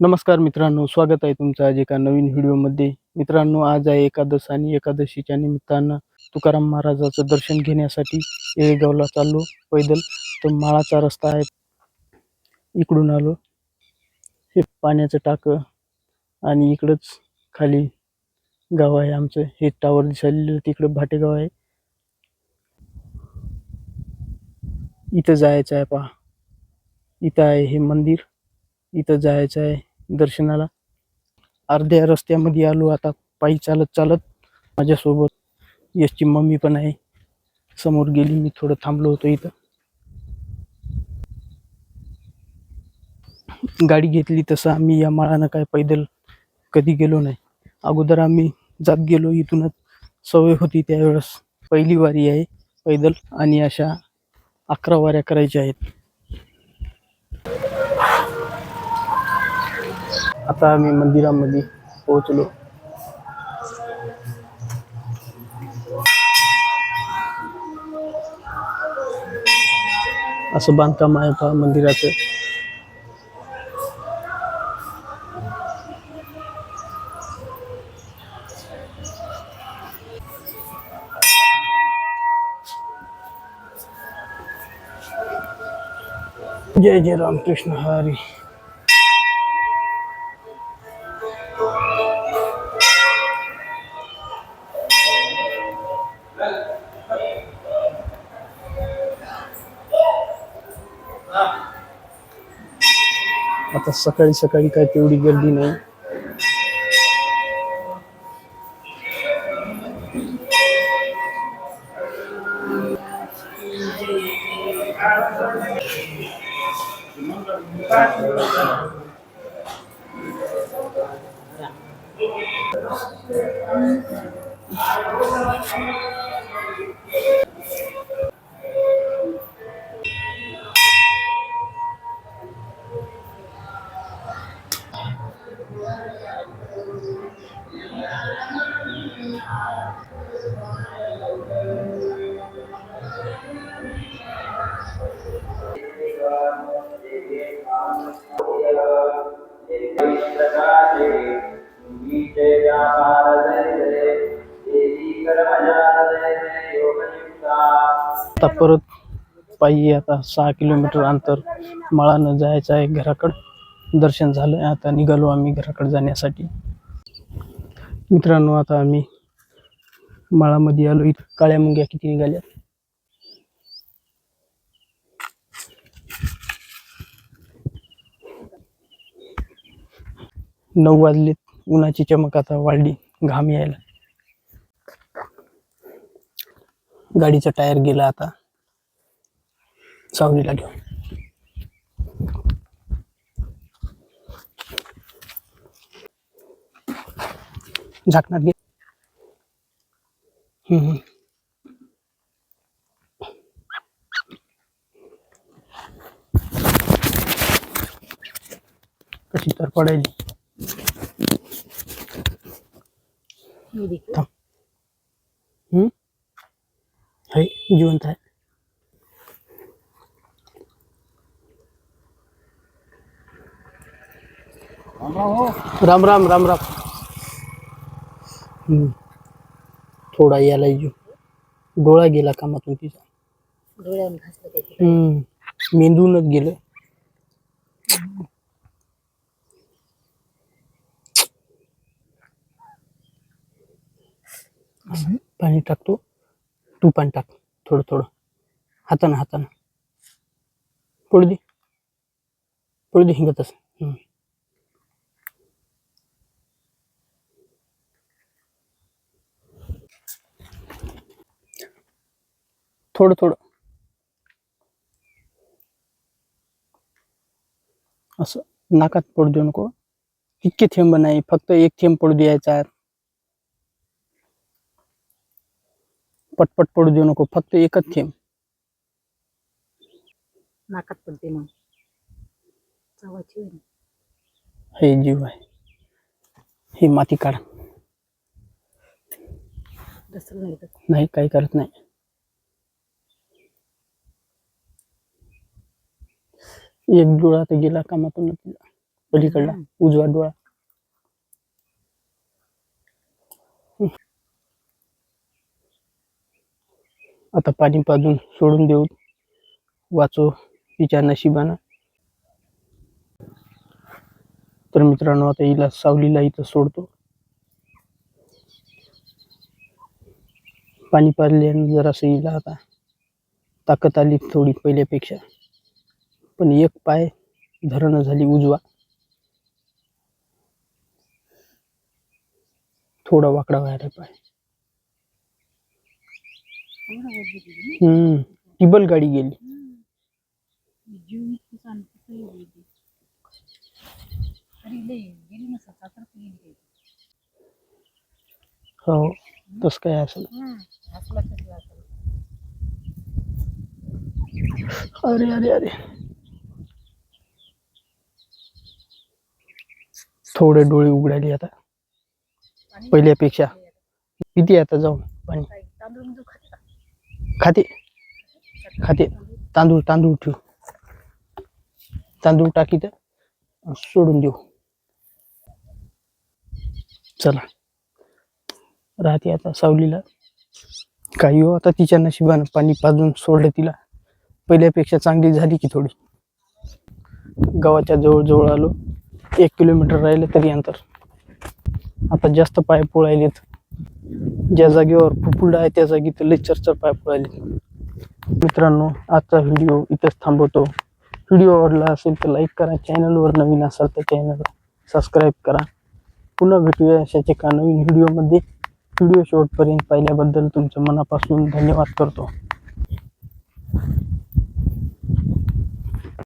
नमस्कार मित्रांनो, स्वागत आहे तुमचं आज एका नवीन व्हिडिओमध्ये. मित्रांनो, आज आहे एकादश आणि एकादशीच्या निमित्तानं तुकाराम महाराजाचं दर्शन घेण्यासाठी येळेगावला चाललो पैदल. तर माळाचा रस्ता आहे, इकडून आलो. हे पाण्याचं टाकं आणि इकडंच खाली गाव आहे आमचं. हे टावर दिसायला तिकडं भाटेगाव आहे. इथं जायचं आहे पहा, इथं आहे हे मंदिर. इथं जायचं आहे दर्शनाला. अर्ध्या रस्त्यामध्ये आलो आता, पायी चालत चालत. माझ्यासोबत यशची मम्मी पण आहे. समोर गेली, मी थोडं थांबलो होतो इथं. गाडी घेतली तसं आम्ही या माळानं काय पैदल कधी गेलो नाही. अगोदर आम्ही जात गेलो इथूनच, सवय होती त्यावेळेस. पहिली वारी आहे पैदल आणि अशा 11 वाऱ्या करायच्या आहेत. आता आम्ही मंदिरामध्ये पोहोचलो. असं बांधकाम आहे पहा मंदिराचं. जय जय रामकृष्ण हरी. आता सकाळी सकाळी काय तेवढी गर्दी नाही. आता परत पायी आता 6 किलोमीटर अंतर माळानं जायचं आहे घराकडं. दर्शन झालं, आता निघालो आम्ही घराकडे जाण्यासाठी. मित्रांनो, आता आम्ही माळामध्ये आलो. इथं काळ्या मुंग्या किती निघाल्या. नऊ वाजलेत, उन्हाची चमक आता वाढली, घाम यायला. गाडीचा टायर गेला आता, सावलीला घेऊन. झाकणात घे. कशी तर पडायली. थांब. है जिवंत आहे. राम राम राम राम. थोडा याला डोळा गेला कामातून तिचा. मेंदूनच गेलं. पाणी टाकतो, तू पण टाक थोडं थोडं. हातानं हातानं पडू दे हिंगतच. थोडं थोडं असं नाकात पडू देऊ नको. इतके थेंब नाही, फक्त एक थेंब पडू द्यायचा. पटपट पडू देऊ नको, फक्त एकच थेंब. नाकात पडते मग चावायची. हे जीव आहे. ही माती काढ. नाही, काही करत नाही. एक डोळा तर गेला कामातून तिला. पलीकडला उजवा डोळा. आता पाणी पाजून सोडून देऊ, वाचो तिच्या नशिबानं. तर मित्रांनो आता हिला सावलीला इथं सोडतो. पाणी पाजल्यानं जरासं हिला आता ताकद आली थोडी पहिल्यापेक्षा, पण एक पाय धरणं झाली उजवा, थोडा वाकडा व्हायला पाय. टिबल गाडी गेली. हो तस काय असेल. अरे अरे अरे, थोडे डोळे उघडायले आता पहिल्यापेक्षा. किती आता जाऊन पाणी खाते खाते. तांदूळ तांदूळ ठेव, तांदूळ टाकी तर सोडून देऊ. चला राहते आता सावलीला. काही हो आता तिच्या नशिबानं पाणी पाजून सोडलं तिला. पहिल्यापेक्षा चांगली झाली की थोडी. गावाच्या जवळ जवळ आलो. 1 किलोमीटर राहिलं तरी अंतर. आता जास्त पाय पोळायलेत. ज्या जागेवर फुफुंड आहे त्या जागी तर लय चरचर पाय पोळायले. मित्रांनो आजचा व्हिडिओ इथंच थांबवतो. व्हिडिओ आवडला असेल तर लाईक करा. चॅनलवर नवीन असाल तर चॅनलला सबस्क्राईब करा. पुन्हा भेटूया अशाच एका नवीन व्हिडिओमध्ये. व्हिडिओ शेवटपर्यंत पाहिल्याबद्दल तुमचं मनापासून धन्यवाद करतो.